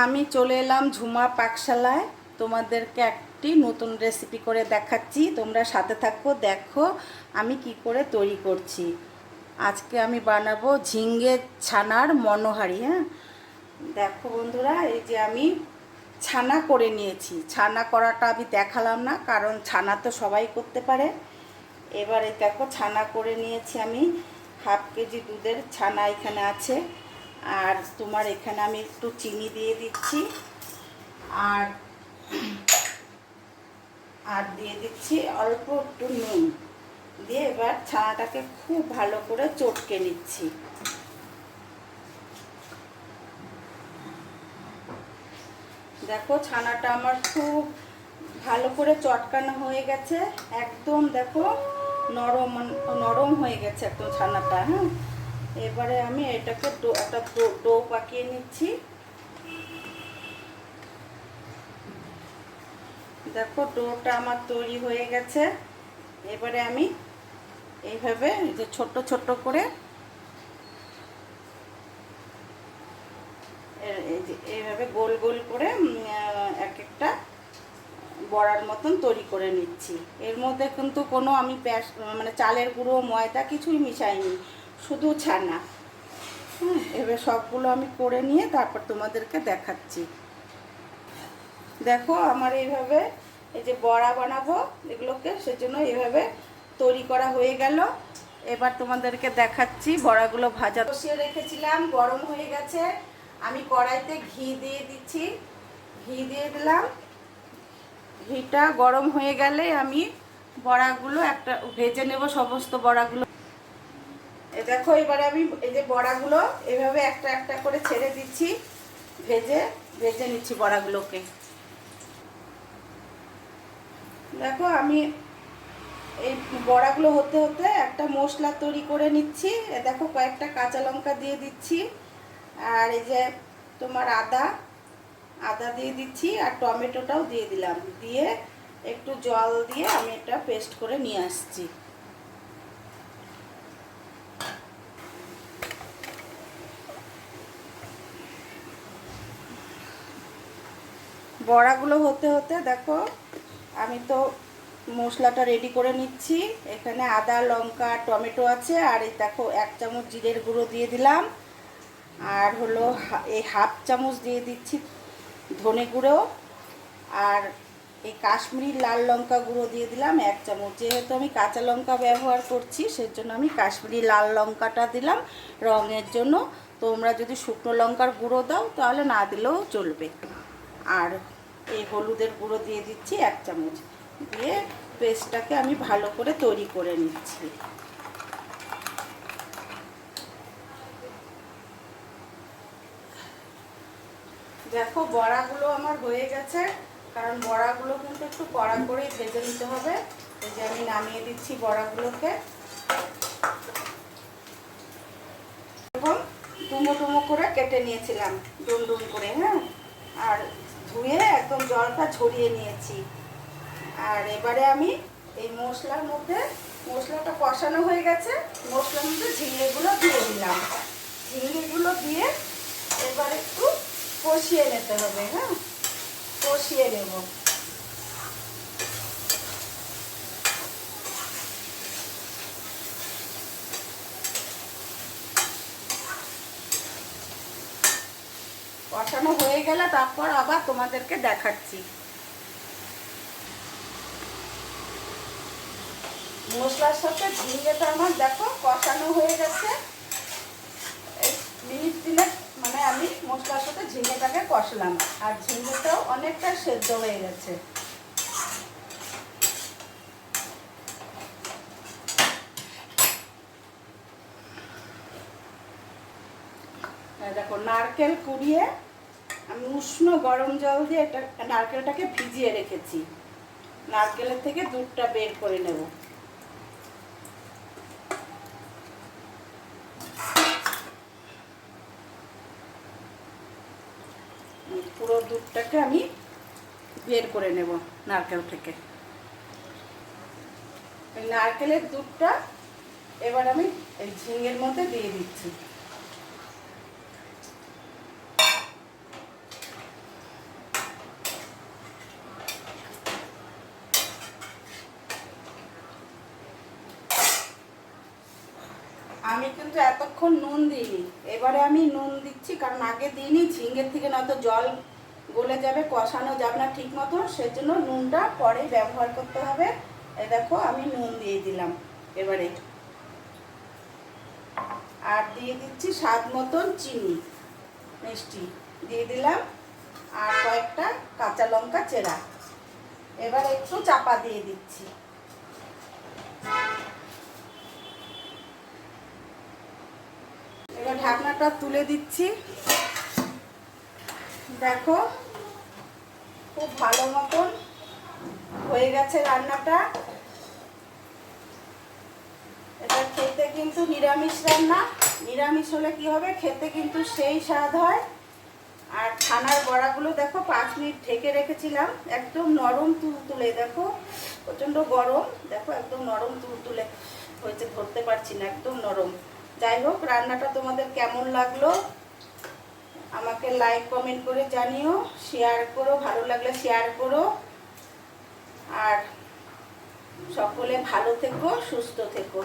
আমি চলে এলাম ঝুমা পাকশালায়। তোমাদেরকে একটি নতুন রেসিপি করে দেখাচ্ছি, তোমরা সাথে থাকো, দেখো আমি কি করে তৈরি করছি। আজকে আমি বানাবো ঝিঙ্গে ছানার মনোহারি। হ্যাঁ, দেখো বন্ধুরা, এই যে আমি ছানা করে নিয়েছি। ছানা করাটা আমি দেখালাম না, কারণ ছানা তো সবাই করতে পারে। এবারে দেখো ছানা করে নিয়েছি আমি। হাফ কেজি দুধের ছানা এখানে আছে। আর তোমার এখানে আমি একটু চিনি দিয়ে দিচ্ছি, আর আর দিয়ে দিচ্ছি অল্প একটু নুন দিয়ে এবার ছানাটাকে খুব ভালো করে চটকে নিচ্ছি। দেখো ছানাটা আমার খুব ভালো করে চটকানো হয়ে গেছে, একদম দেখো নরম নরম হয়ে গেছে একদম ছানাটা। হ্যাঁ, এবারে আমি এটাকে একটা ডো পাকিয়ে নিচ্ছি। দেখো ডোটা আমার তৈরি হয়ে গেছে। এবারে আমি এইভাবে যে ছোট ছোট করে এইভাবে গোল গোল করে এক একটা বড়ার মতন তৈরি করে নিচ্ছি। এর মধ্যে কিন্তু কোনো আমি মানে চালের গুঁড়ো ময়দা কিছুই মিশাইনি, শুধু ছানা। এবার সবগুলো আমি করে নিয়ে তারপর তোমাদেরকে দেখাচ্ছি। দেখো আমার এইভাবে এই যে বড়া বানাবো এগুলোকে, সেজন্য এইভাবে তৈরি করা হয়ে গেল। এবার তোমাদেরকে দেখাচ্ছি বড়াগুলো ভাজা বসিয়ে রেখেছিলাম, গরম হয়ে গেছে। আমি কড়াইতে ঘি দিয়ে দিচ্ছি, ঘি দিয়ে দিলাম। ঘিটা গরম হয়ে গেলে আমি বড়াগুলো একটা ভেজে নেব, সমস্ত বড়াগুলো। এই দেখো এবারে আমি এই যে বড়াগুলো এভাবে একটা একটা করে ছেড়ে দিচ্ছি, ভেজে ভেজে নিচ্ছি বড়াগুলোকে। দেখো আমি এই বড়াগুলো হতে হতে একটা মশলা তৈরি করে নিচ্ছি। দেখো কয়েকটা কাঁচা লঙ্কা দিয়ে দিচ্ছি, আর এই যে তোমার আদা দিয়ে দিচ্ছি, আর টমেটোটাও দিয়ে দিলাম। দিয়ে একটু জল দিয়ে আমি এটা পেস্ট করে নিয়ে আসছি। বড়াগুলো হতে হতে দেখো আমি তো মশলাটা রেডি করে নিচ্ছি। এখানে আদা লঙ্কা টমেটো আছে, আর এই দেখো 1 চামচ জিরের গুঁড়ো দিয়ে দিলাম, আর হলো এই হাফ চামচ দিয়ে দিচ্ছি ধনে গুঁড়ো, আর এই কাশ্মীরি লাল লঙ্কা গুঁড়ো দিয়ে দিলাম 1 চামচ। যেহেতু আমি কাঁচা লঙ্কা ব্যবহার করছি সেজন্য আমি কাশ্মীরি লাল লঙ্কাটা দিলাম রঙের জন্য। তোমরা যদি শুকনো লঙ্কার গুঁড়ো দাও তাহলে না দিলেও চলবে। আর এই হলুদের গুঁড়ো দিয়ে দিচ্ছি 1 চামচ। দিয়ে পেস্টটাকে আমি ভালো করে তৈরি করে নিচ্ছি। দেখো বড়াগুলো আমার হয়ে গেছে, কারণ বড়াগুলো কিন্তু একটু কড়া করে ভেজে নিতে হবে। এই যে আমি নামিয়ে দিচ্ছি বড়াগুলোকে। এবং ডুমো ডুমো করে কেটে নিয়েছিলাম, ডুম ডুম করে। হ্যাঁ, আর ধুয়ে একদম জলটা ঝরিয়ে নিয়েছি। আর এবারে আমি এই মশলাটা কষানো হয়ে গেছে, মশলার মধ্যে ঝিঙেগুলো দিয়ে দিলাম। ঝিঙেগুলো দিয়ে এবার একটু কষিয়ে নিতে হবে। হ্যাঁ, কষিয়ে নেব। কষানো হয়ে গেলে তারপর আবার তোমাদেরকে দেখাচ্ছি। মশলার সাথে ঝিঙেটা আমার দেখো কষানো হয়ে গেছে। মিনিট 3 মানে আমি মশলার সাথে ঝিঙেটাকে কষলাম, আর ঝিঙেটাও অনেকটা সেদ্ধ হয়ে গেছে। দেখো নারকেল কুড়িয়ে আমি উষ্ণ গরম জল দিয়ে এটা নারকেলটাকে ভিজিয়ে রেখেছি। নারকেলের থেকে দুধটা বের করে নেব। পুরো দুধটাকে আমি বের করে নেব নারকেল থেকে। এই নারকেলের দুধটা এবার আমি এই ঝিঙের মধ্যে দিয়ে দিচ্ছি। আমি কিন্তু এতক্ষণ নুন দিইনি, এবারে আমি নুন দিচ্ছি, কারণ আগে দিইনি, ঝিঙের থেকে নয়তো জল গলে যাবে, কষানো যাবে না ঠিক মতো, সেজন্য নুনটা পরেই ব্যবহার করতে হবে। এই দেখো আমি নুন দিয়ে দিলাম এবারে, আর দিয়ে দিচ্ছি স্বাদ মতন চিনি, মিষ্টি দিয়ে দিলাম, আর কয়েকটা কাঁচা লঙ্কা চেরা। এবার একটু চাপা দিয়ে দিচ্ছি। এবার ঢাকনাটা তুলে দিচ্ছি। দেখো খুব ভালো মতন হয়ে গেছে রান্নাটা। এটা খেতে কিন্তু নিরামিষ রান্না, নিরামিষ হলে কি হবে, খেতে কিন্তু সেই স্বাদ হয়। আর ছানার বড়াগুলো দেখো 5 মিনিট ঢেকে রেখেছিলাম, একদম নরম তুলতুলে, দেখো প্রচণ্ড গরম, দেখো একদম নরম তুলতুলে হয়েছে, ধরতে পারছি না, একদম নরম। যাই হোক, রান্নাটা তোমাদের কেমন লাগলো আমাকে লাইক কমেন্ট করে জানিও, শেয়ার করো, ভালো লাগলে শেয়ার করো। আর সকলে ভালো থেকো, সুস্থ থেকো।